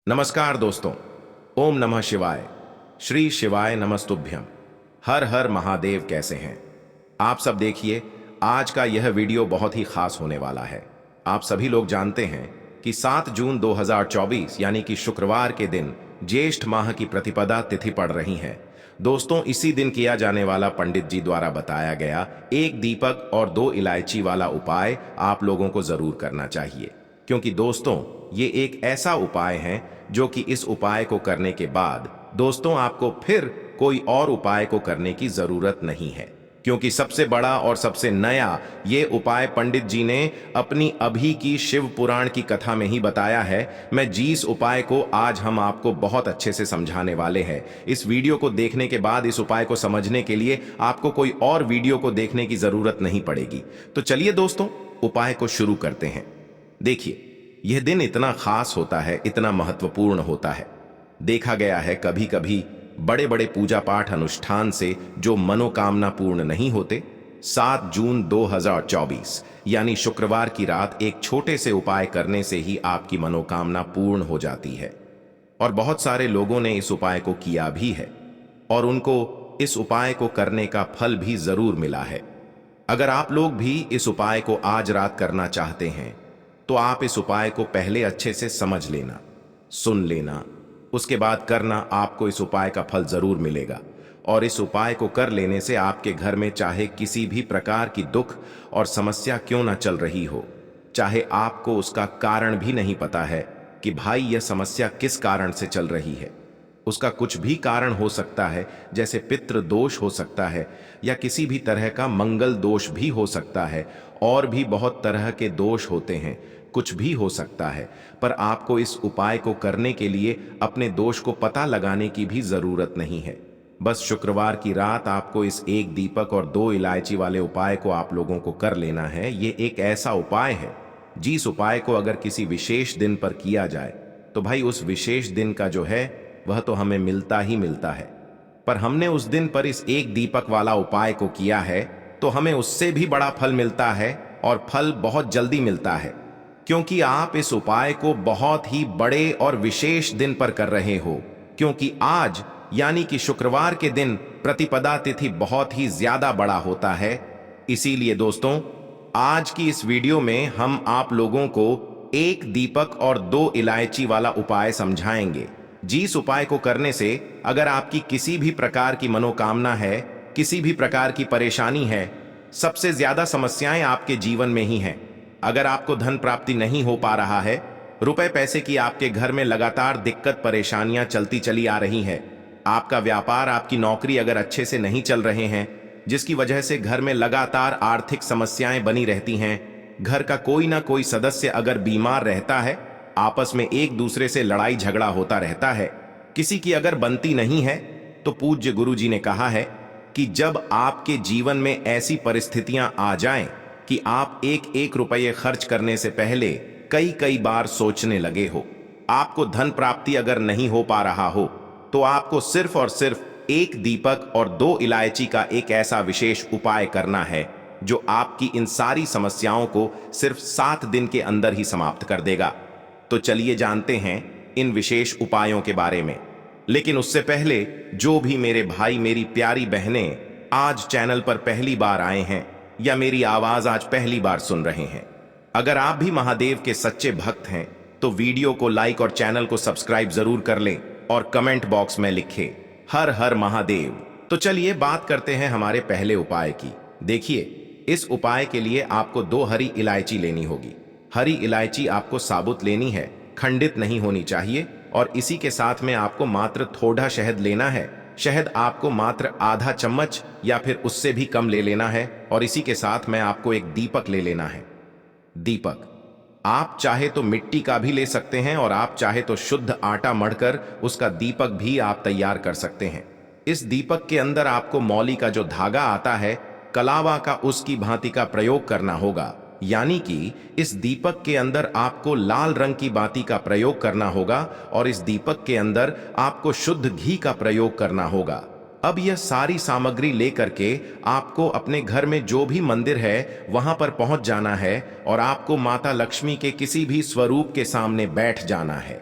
नमस्कार दोस्तों। ओम नमः शिवाय। श्री शिवाय नमस्तुभ्यम। हर हर महादेव। कैसे हैं आप सब? देखिए, आज का यह वीडियो बहुत ही खास होने वाला है। आप सभी लोग जानते हैं कि 7 जून 2024 यानी कि शुक्रवार के दिन ज्येष्ठ माह की प्रतिपदा तिथि पड़ रही है। दोस्तों, इसी दिन किया जाने वाला पंडित जी द्वारा बताया गया एक दीपक और 2 इलायची वाला उपाय आप लोगों को जरूर करना चाहिए, क्योंकि दोस्तों ये एक ऐसा उपाय है जो कि इस उपाय को करने के बाद दोस्तों आपको फिर कोई और उपाय को करने की जरूरत नहीं है, क्योंकि सबसे बड़ा और सबसे नया ये उपाय पंडित जी ने अपनी अभी की शिव पुराण की कथा में ही बताया है। मैं जिस उपाय को आज हम आपको बहुत अच्छे से समझाने वाले हैं, इस वीडियो को देखने के बाद इस उपाय को समझने के लिए आपको कोई और वीडियो को देखने की जरूरत नहीं पड़ेगी। तो चलिए दोस्तों, उपाय को शुरू करते हैं। देखिए, यह दिन इतना खास होता है, इतना महत्वपूर्ण होता है। देखा गया है कभी कभी बड़े बड़े पूजा पाठ अनुष्ठान से जो मनोकामना पूर्ण नहीं होते, 7 जून 2024 यानी शुक्रवार की रात एक छोटे से उपाय करने से ही आपकी मनोकामना पूर्ण हो जाती है। और बहुत सारे लोगों ने इस उपाय को किया भी है और उनको इस उपाय को करने का फल भी जरूर मिला है। अगर आप लोग भी इस उपाय को आज रात करना चाहते हैं तो आप इस उपाय को पहले अच्छे से समझ लेना, सुन लेना, उसके बाद करना। आपको इस उपाय का फल जरूर मिलेगा। और इस उपाय को कर लेने से आपके घर में चाहे किसी भी प्रकार की दुख और समस्या क्यों ना चल रही हो, चाहे आपको उसका कारण भी नहीं पता है कि भाई यह समस्या किस कारण से चल रही है, उसका कुछ भी कारण हो सकता है, जैसे पितृ दोष हो सकता है या किसी भी तरह का मंगल दोष भी हो सकता है, और भी बहुत तरह के दोष होते हैं, कुछ भी हो सकता है। पर आपको इस उपाय को करने के लिए अपने दोष को पता लगाने की भी जरूरत नहीं है। बस शुक्रवार की रात आपको इस एक दीपक और 2 इलायची वाले उपाय को आप लोगों को कर लेना है। ये एक ऐसा उपाय है जिस उपाय को अगर किसी विशेष दिन पर किया जाए तो भाई उस विशेष दिन का जो है वह तो हमें मिलता ही मिलता है। पर हमने उस दिन पर इस एक दीपक वाला उपाय को किया है तो हमें उससे भी बड़ा फल मिलता है, और फल बहुत जल्दी मिलता है, क्योंकि आप इस उपाय को बहुत ही बड़े और विशेष दिन पर कर रहे हो। क्योंकि आज यानी कि शुक्रवार के दिन प्रतिपदा तिथि बहुत ही ज्यादा बड़ा होता है। इसीलिए दोस्तों, आज की इस वीडियो में हम आप लोगों को एक दीपक और 2 इलायची वाला उपाय समझाएंगे, जिस उपाय को करने से अगर आपकी किसी भी प्रकार की मनोकामना है, किसी भी प्रकार की परेशानी है, सबसे ज्यादा समस्याएं आपके जीवन में ही हैं। अगर आपको धन प्राप्ति नहीं हो पा रहा है, रुपए पैसे की आपके घर में लगातार दिक्कत परेशानियां चलती चली आ रही है, आपका व्यापार, आपकी नौकरी अगर अच्छे से नहीं चल रहे हैं, जिसकी वजह से घर में लगातार आर्थिक समस्याएं बनी रहती हैं, घर का कोई ना कोई सदस्य अगर बीमार रहता है, आपस में एक दूसरे से लड़ाई झगड़ा होता रहता है, किसी की अगर बनती नहीं है, तो पूज्य गुरु जी ने कहा है कि जब आपके जीवन में ऐसी परिस्थितियां आ जाएं कि आप एक एक रुपये खर्च करने से पहले कई कई बार सोचने लगे हो, आपको धन प्राप्ति अगर नहीं हो पा रहा हो, तो आपको सिर्फ और सिर्फ एक दीपक और 2 इलायची का एक ऐसा विशेष उपाय करना है जो आपकी इन सारी समस्याओं को सिर्फ 7 दिन के अंदर ही समाप्त कर देगा। तो चलिए जानते हैं इन विशेष उपायों के बारे में। लेकिन उससे पहले जो भी मेरे भाई, मेरी प्यारी बहनें आज चैनल पर पहली बार आए हैं या मेरी आवाज आज पहली बार सुन रहे हैं, अगर आप भी महादेव के सच्चे भक्त हैं तो वीडियो को लाइक और चैनल को सब्सक्राइब जरूर कर लें और कमेंट बॉक्स में लिखें हर हर महादेव। तो चलिए बात करते हैं हमारे पहले उपाय की। देखिए, इस उपाय के लिए आपको 2 हरी इलायची लेनी होगी। हरी इलायची आपको साबुत लेनी है, खंडित नहीं होनी चाहिए। और इसी के साथ में आपको मात्र थोड़ा शहद लेना है। शहद आपको मात्र आधा चम्मच या फिर उससे भी कम ले लेना है। और इसी के साथ में आपको एक दीपक ले लेना है। दीपक आप चाहे तो मिट्टी का भी ले सकते हैं और आप चाहे तो शुद्ध आटा मढ़कर उसका दीपक भी आप तैयार कर सकते हैं। इस दीपक के अंदर आपको मौली का जो धागा आता है, कलावा का, उसकी भांति का प्रयोग करना होगा। यानी कि इस दीपक के अंदर आपको लाल रंग की बाती का प्रयोग करना होगा और इस दीपक के अंदर आपको शुद्ध घी का प्रयोग करना होगा। अब यह सारी सामग्री लेकर के आपको अपने घर में जो भी मंदिर है वहां पर पहुंच जाना है और आपको माता लक्ष्मी के किसी भी स्वरूप के सामने बैठ जाना है।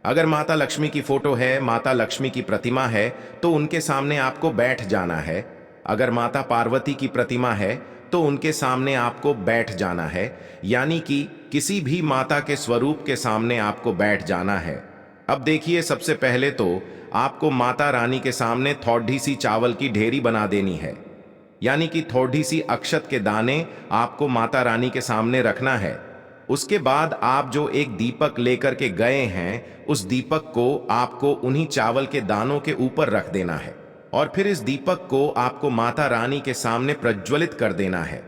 अगर माता लक्ष्मी की फोटो है, माता लक्ष्मी की प्रतिमा है, तो उनके सामने आपको बैठ जाना है। अगर माता पार्वती की प्रतिमा है तो उनके सामने आपको बैठ जाना है, यानी कि किसी भी माता के स्वरूप के सामने आपको बैठ जाना है। अब देखिए, सबसे पहले तो आपको माता रानी के सामने थोड़ी सी चावल की ढेरी बना देनी है, यानी कि थोड़ी सी अक्षत के दाने आपको माता रानी के सामने रखना है। उसके बाद आप जो एक दीपक लेकर के गए हैं, उस दीपक को आपको उन्हीं चावल के दानों के ऊपर रख देना है और फिर इस दीपक को आपको माता रानी के सामने प्रज्वलित कर देना है।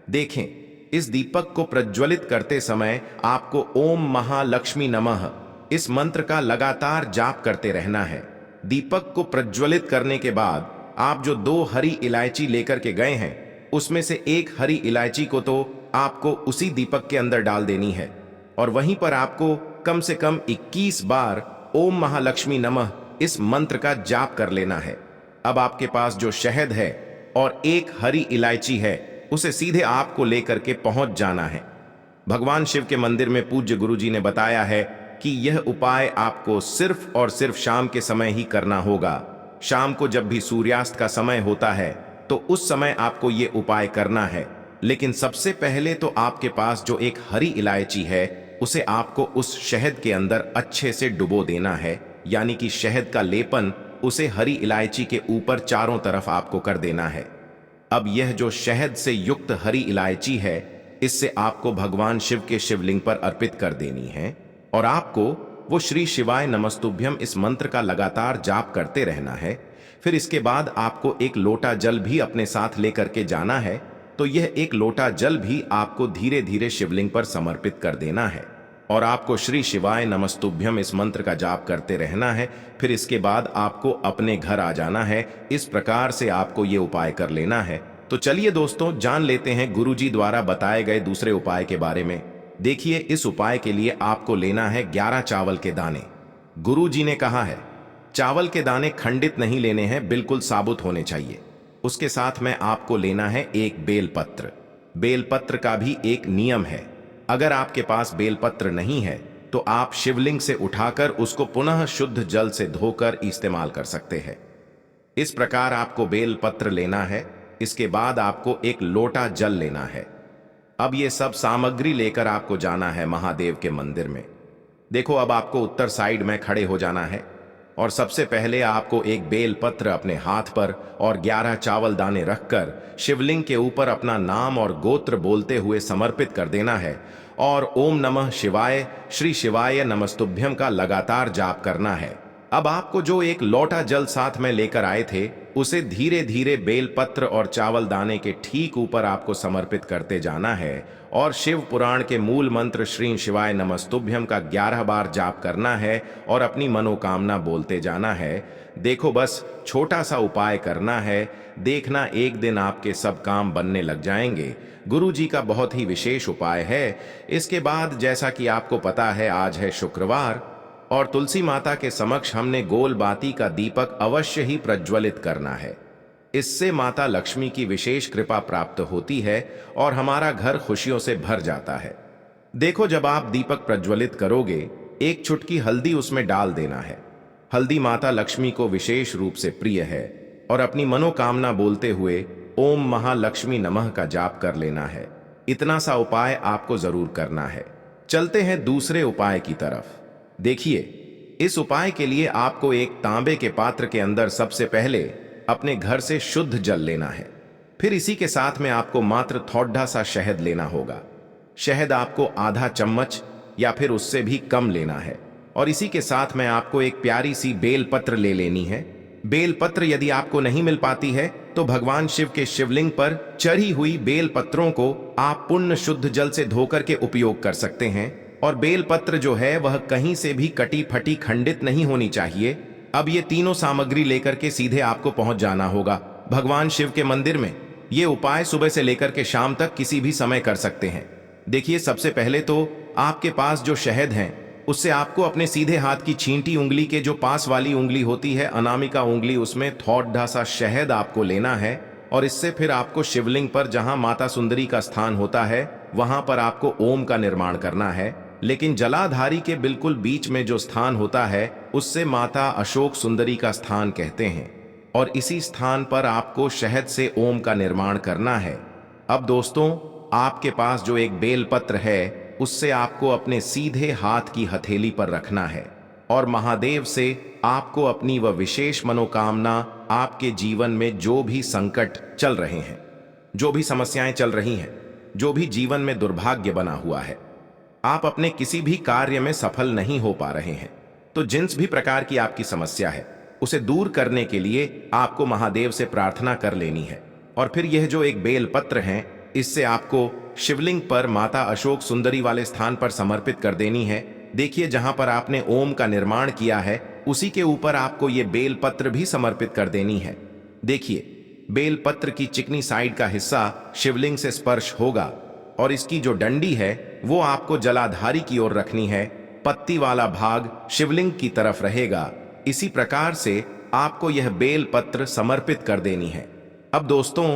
देखें, इस दीपक को प्रज्वलित करते समय आपको ओम महालक्ष्मी नमः इस मंत्र का लगातार जाप करते रहना है। दीपक को प्रज्वलित करने के बाद आप जो 2 हरी इलायची लेकर के गए हैं, उसमें से एक हरी इलायची को तो आपको उसी दीपक के अंदर डाल देनी है और वहीं पर आपको कम से कम 21 बार ओम महालक्ष्मी नमः इस मंत्र का जाप कर लेना है। अब आपके पास जो शहद है और एक हरी इलायची है, उसे सीधे आपको लेकर के पहुंच जाना है। भगवान शिव के मंदिर में पूज्य गुरुजी ने बताया है कि यह उपाय आपको सिर्फ और सिर्फ शाम के समय ही करना होगा। शाम को जब भी सूर्यास्त का समय होता है तो उस समय आपको ये उपाय करना है। लेकिन सबसे पहले तो आपके पास जो एक हरी इलायची है, उसे आपको उस शहद के अंदर अच्छे से डुबो देना है, यानी कि शहद का लेपन उसे हरी इलायची के ऊपर चारों तरफ आपको कर देना है। अब यह जो शहद से युक्त हरी इलायची है, इससे आपको भगवान शिव के शिवलिंग पर अर्पित कर देनी है और आपको वो श्री शिवाय नमस्तुभ्यम इस मंत्र का लगातार जाप करते रहना है। फिर इसके बाद आपको एक लोटा जल भी अपने साथ लेकर के जाना है, तो यह एक लोटा जल भी आपको धीरे धीरे शिवलिंग पर समर्पित कर देना है और आपको श्री शिवाय नमस्तुभ्यम इस मंत्र का जाप करते रहना है। फिर इसके बाद आपको अपने घर आ जाना है। इस प्रकार से आपको ये उपाय कर लेना है। तो चलिए दोस्तों, जान लेते हैं गुरुजी द्वारा बताए गए दूसरे उपाय के बारे में। देखिए, इस उपाय के लिए आपको लेना है 11 चावल के दाने। गुरुजी ने कहा है चावल के दाने खंडित नहीं लेने हैं, बिल्कुल साबुत होने चाहिए। उसके साथ में आपको लेना है एक बेलपत्र। बेलपत्र का भी एक नियम है, अगर आपके पास बेलपत्र नहीं है तो आप शिवलिंग से उठाकर उसको पुनः शुद्ध जल से धोकर इस्तेमाल कर सकते हैं। इस प्रकार आपको बेलपत्र लेना है। इसके बाद आपको एक लोटा जल लेना है। अब ये सब सामग्री लेकर आपको जाना है महादेव के मंदिर में। देखो, अब आपको उत्तर साइड में खड़े हो जाना है और सबसे पहले आपको एक बेलपत्र अपने हाथ पर और 11 चावल दाने रखकर शिवलिंग के ऊपर अपना नाम और गोत्र बोलते हुए समर्पित कर देना है और ओम नमः शिवाय श्री शिवाय नमस्तुभ्यम का लगातार जाप करना है। अब आपको जो एक लोटा जल साथ में लेकर आए थे, उसे धीरे धीरे बेलपत्र और चावल दाने के ठीक ऊपर आपको समर्पित करते जाना है और शिव पुराण के मूल मंत्र श्री शिवाय नमस्तुभ्यम का 11 बार जाप करना है और अपनी मनोकामना बोलते जाना है। देखो, बस छोटा सा उपाय करना है, देखना एक दिन आपके सब काम बनने लग जाएंगे। गुरु जी का बहुत ही विशेष उपाय है। इसके बाद जैसा कि आपको पता है, आज है शुक्रवार और तुलसी माता के समक्ष हमने गोल बाती का दीपक अवश्य ही प्रज्वलित करना है। इससे माता लक्ष्मी की विशेष कृपा प्राप्त होती है और हमारा घर खुशियों से भर जाता है। देखो, जब आप दीपक प्रज्वलित करोगे, एक चुटकी हल्दी उसमें डाल देना है। हल्दी माता लक्ष्मी को विशेष रूप से प्रिय है और अपनी मनोकामना बोलते हुए ओम महालक्ष्मी नमः का जाप कर लेना है। इतना सा उपाय आपको जरूर करना है। चलते हैं दूसरे उपाय की तरफ। देखिए, इस उपाय के लिए आपको एक तांबे के पात्र के अंदर सबसे पहले अपने घर से शुद्ध जल लेना है। फिर इसी के साथ में आपको मात्र थोड़ा सा शहद लेना होगा। शहद आपको आधा चम्मच या फिर उससे भी कम लेना है और इसी के साथ में आपको एक प्यारी सी बेलपत्र ले लेनी है। बेलपत्र यदि आपको नहीं मिल पाती है तो भगवान शिव के शिवलिंग पर चढ़ी हुई बेलपत्रों को आप पुण्य शुद्ध जल से धोकर के उपयोग कर सकते हैं और बेलपत्र जो है वह कहीं से भी कटी फटी खंडित नहीं होनी चाहिए। अब ये तीनों सामग्री लेकर के सीधे आपको पहुंच जाना होगा भगवान शिव के मंदिर में। ये उपाय सुबह से लेकर के शाम तक किसी भी समय कर सकते हैं। देखिए, सबसे पहले तो आपके पास जो शहद है, उससे आपको अपने सीधे हाथ की छींटी उंगली के जो पास वाली उंगली होती है, अनामिका उंगली, उसमें थोड़ा सा शहद आपको लेना है और इससे फिर आपको शिवलिंग पर जहां माता सुंदरी का स्थान होता है, वहां पर आपको ओम का निर्माण करना है, लेकिन जलाधारी के बिल्कुल बीच में जो स्थान होता है उससे माता अशोक सुंदरी का स्थान कहते हैं, और इसी स्थान पर आपको शहद से ओम का निर्माण करना है। अब दोस्तों, आपके पास जो एक बेलपत्र है उससे आपको अपने सीधे हाथ की हथेली पर रखना है और महादेव से आपको अपनी वह विशेष मनोकामना, आपके जीवन में जो भी संकट चल रहे हैं, जो भी समस्याएं चल रही हैं, जो भी जीवन में दुर्भाग्य बना हुआ है, आप अपने किसी भी कार्य में सफल नहीं हो पा रहे हैं, तो जिस भी प्रकार की आपकी समस्या है उसे दूर करने के लिए आपको महादेव से प्रार्थना कर लेनी है। और फिर यह जो एक बेलपत्र है, इससे आपको शिवलिंग पर माता अशोक सुंदरी वाले स्थान पर समर्पित कर देनी है। देखिए, जहां पर आपने ओम का निर्माण किया है उसी के ऊपर आपको ये बेलपत्र भी समर्पित कर देनी है। देखिए, बेलपत्र की चिकनी साइड का हिस्सा शिवलिंग से स्पर्श होगा और इसकी जो डंडी है वो आपको जलाधारी की ओर रखनी है, पत्ती वाला भाग शिवलिंग की तरफ रहेगा। इसी प्रकार से आपको यह बेलपत्र समर्पित कर देनी है। अब दोस्तों,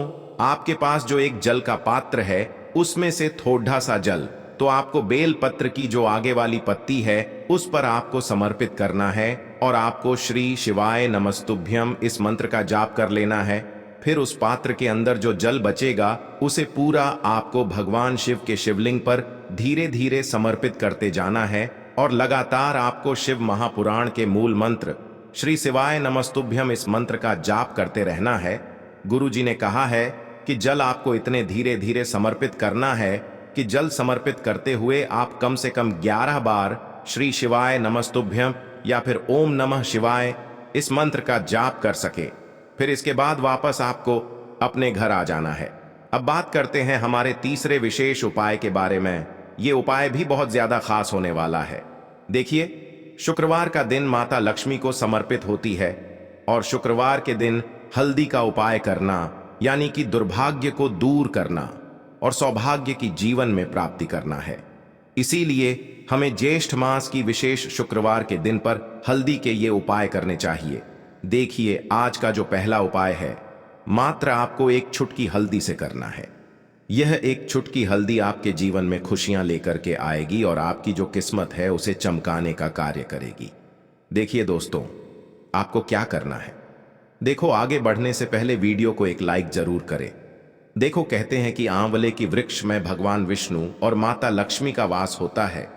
आपके पास जो एक जल का पात्र है उसमें से थोड़ा सा जल तो आपको बेलपत्र की जो आगे वाली पत्ती है उस पर आपको समर्पित करना है और आपको श्री शिवाय नमस्तुभ्यम इस मंत्र का जाप कर लेना है। फिर उस पात्र के अंदर जो जल बचेगा उसे पूरा आपको भगवान शिव के शिवलिंग पर धीरे धीरे समर्पित करते जाना है और लगातार आपको शिव महापुराण के मूल मंत्र श्री शिवाय नमस्तुभ्यम इस मंत्र का जाप करते रहना है। गुरु जी ने कहा है कि जल आपको इतने धीरे धीरे समर्पित करना है कि जल समर्पित करते हुए आप कम से कम 11 बार श्री शिवाय नमस्तुभ्यम या फिर ओम नमः शिवाय इस मंत्र का जाप कर सके। फिर इसके बाद वापस आपको अपने घर आ जाना है। अब बात करते हैं हमारे तीसरे विशेष उपाय के बारे में। ये उपाय भी बहुत ज्यादा खास होने वाला है। देखिए, शुक्रवार का दिन माता लक्ष्मी को समर्पित होती है और शुक्रवार के दिन हल्दी का उपाय करना यानी कि दुर्भाग्य को दूर करना और सौभाग्य की जीवन में प्राप्ति करना है। इसीलिए हमें ज्येष्ठ मास की विशेष शुक्रवार के दिन पर हल्दी के ये उपाय करने चाहिए। देखिए, आज का जो पहला उपाय है, मात्र आपको एक चुटकी हल्दी से करना है। यह एक चुटकी हल्दी आपके जीवन में खुशियां लेकर के आएगी और आपकी जो किस्मत है उसे चमकाने का कार्य करेगी। देखिए दोस्तों, आपको क्या करना है। देखो, आगे बढ़ने से पहले वीडियो को एक लाइक जरूर करें। देखो, कहते हैं कि आंवले की वृक्ष में भगवान विष्णु और माता लक्ष्मी का वास होता है।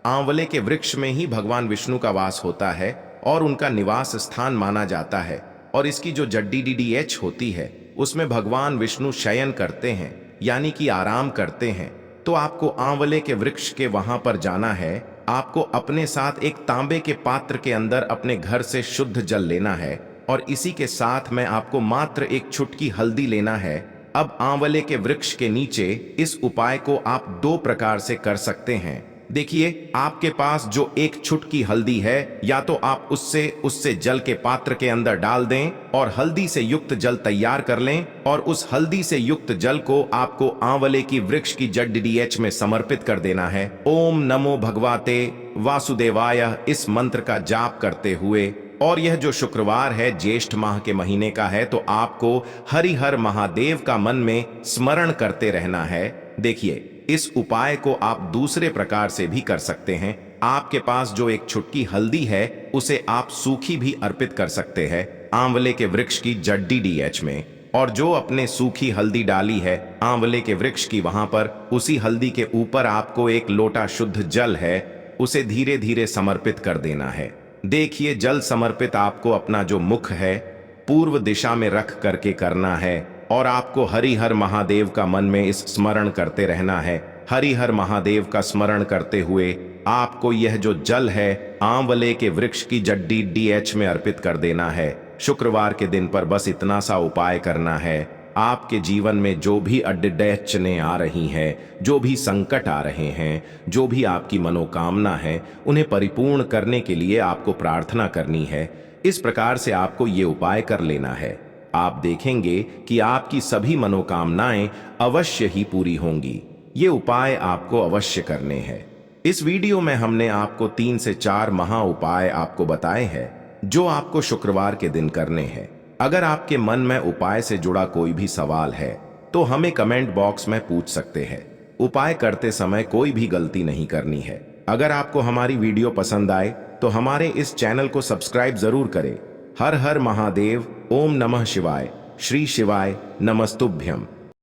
आंवले के वृक्ष में ही भगवान विष्णु का वास होता है और उनका निवास स्थान माना जाता है। और इसकी जो जड्डी डीडीएच होती है उसमें भगवान विष्णु शयन करते हैं यानी कि आराम करते हैं। तो आपको आंवले के वृक्ष के वहां पर जाना है। आपको अपने साथ एक तांबे के पात्र के अंदर अपने घर से शुद्ध जल लेना है और इसी के साथ में आपको मात्र एक चुटकी हल्दी लेना है। अब आंवले के वृक्ष के नीचे इस उपाय को आप 2 प्रकार से कर सकते हैं। देखिए, आपके पास जो एक चुटकी हल्दी है, या तो आप उससे जल के पात्र के अंदर डाल दें और हल्दी से युक्त जल तैयार कर लें और उस हल्दी से युक्त जल को आपको आंवले की वृक्ष की जड़ डीडीएच में समर्पित कर देना है। ओम नमो भगवते वासुदेवाय इस मंत्र का जाप करते हुए। और यह जो शुक्रवार है ज्येष्ठ माह के महीने का है, तो आपको हरिहर महादेव का मन में स्मरण करते रहना है। देखिए, इस उपाय को आप दूसरे प्रकार से भी कर सकते हैं। आपके पास जो एक चुटकी हल्दी है उसे आप सूखी भी अर्पित कर सकते हैं आंवले के वृक्ष की जड़ डीडीएच में, और जो अपने सूखी हल्दी डाली है आंवले के वृक्ष की, वहां पर उसी हल्दी के ऊपर आपको एक लोटा शुद्ध जल है उसे धीरे धीरे समर्पित कर देना है। देखिए, जल समर्पित आपको अपना जो मुख है पूर्व दिशा में रख करके करना है और आपको हरिहर महादेव का मन में इस स्मरण करते रहना है। हरिहर महादेव का स्मरण करते हुए आपको यह जो जल है आंवले के वृक्ष की जड़ डीडीएच में अर्पित कर देना है। शुक्रवार के दिन पर बस इतना सा उपाय करना है। आपके जीवन में जो भी अड़चनें आ रही हैं, जो भी संकट आ रहे हैं, जो भी आपकी मनोकामना है, उन्हें परिपूर्ण करने के लिए आपको प्रार्थना करनी है। इस प्रकार से आपको ये उपाय कर लेना है। आप देखेंगे कि आपकी सभी मनोकामनाएं अवश्य ही पूरी होंगी। ये उपाय आपको अवश्य करने हैं। इस वीडियो में हमने आपको 3 से 4 महा उपाय आपको बताए हैं जो आपको शुक्रवार के दिन करने हैं। अगर आपके मन में उपाय से जुड़ा कोई भी सवाल है तो हमें कमेंट बॉक्स में पूछ सकते हैं। उपाय करते समय कोई भी गलती नहीं करनी है। अगर आपको हमारी वीडियो पसंद आए तो हमारे इस चैनल को सब्सक्राइब जरूर करें। हर हर महादेव। ओम नमः शिवाय। श्री शिवाय नमस्तुभ्यम।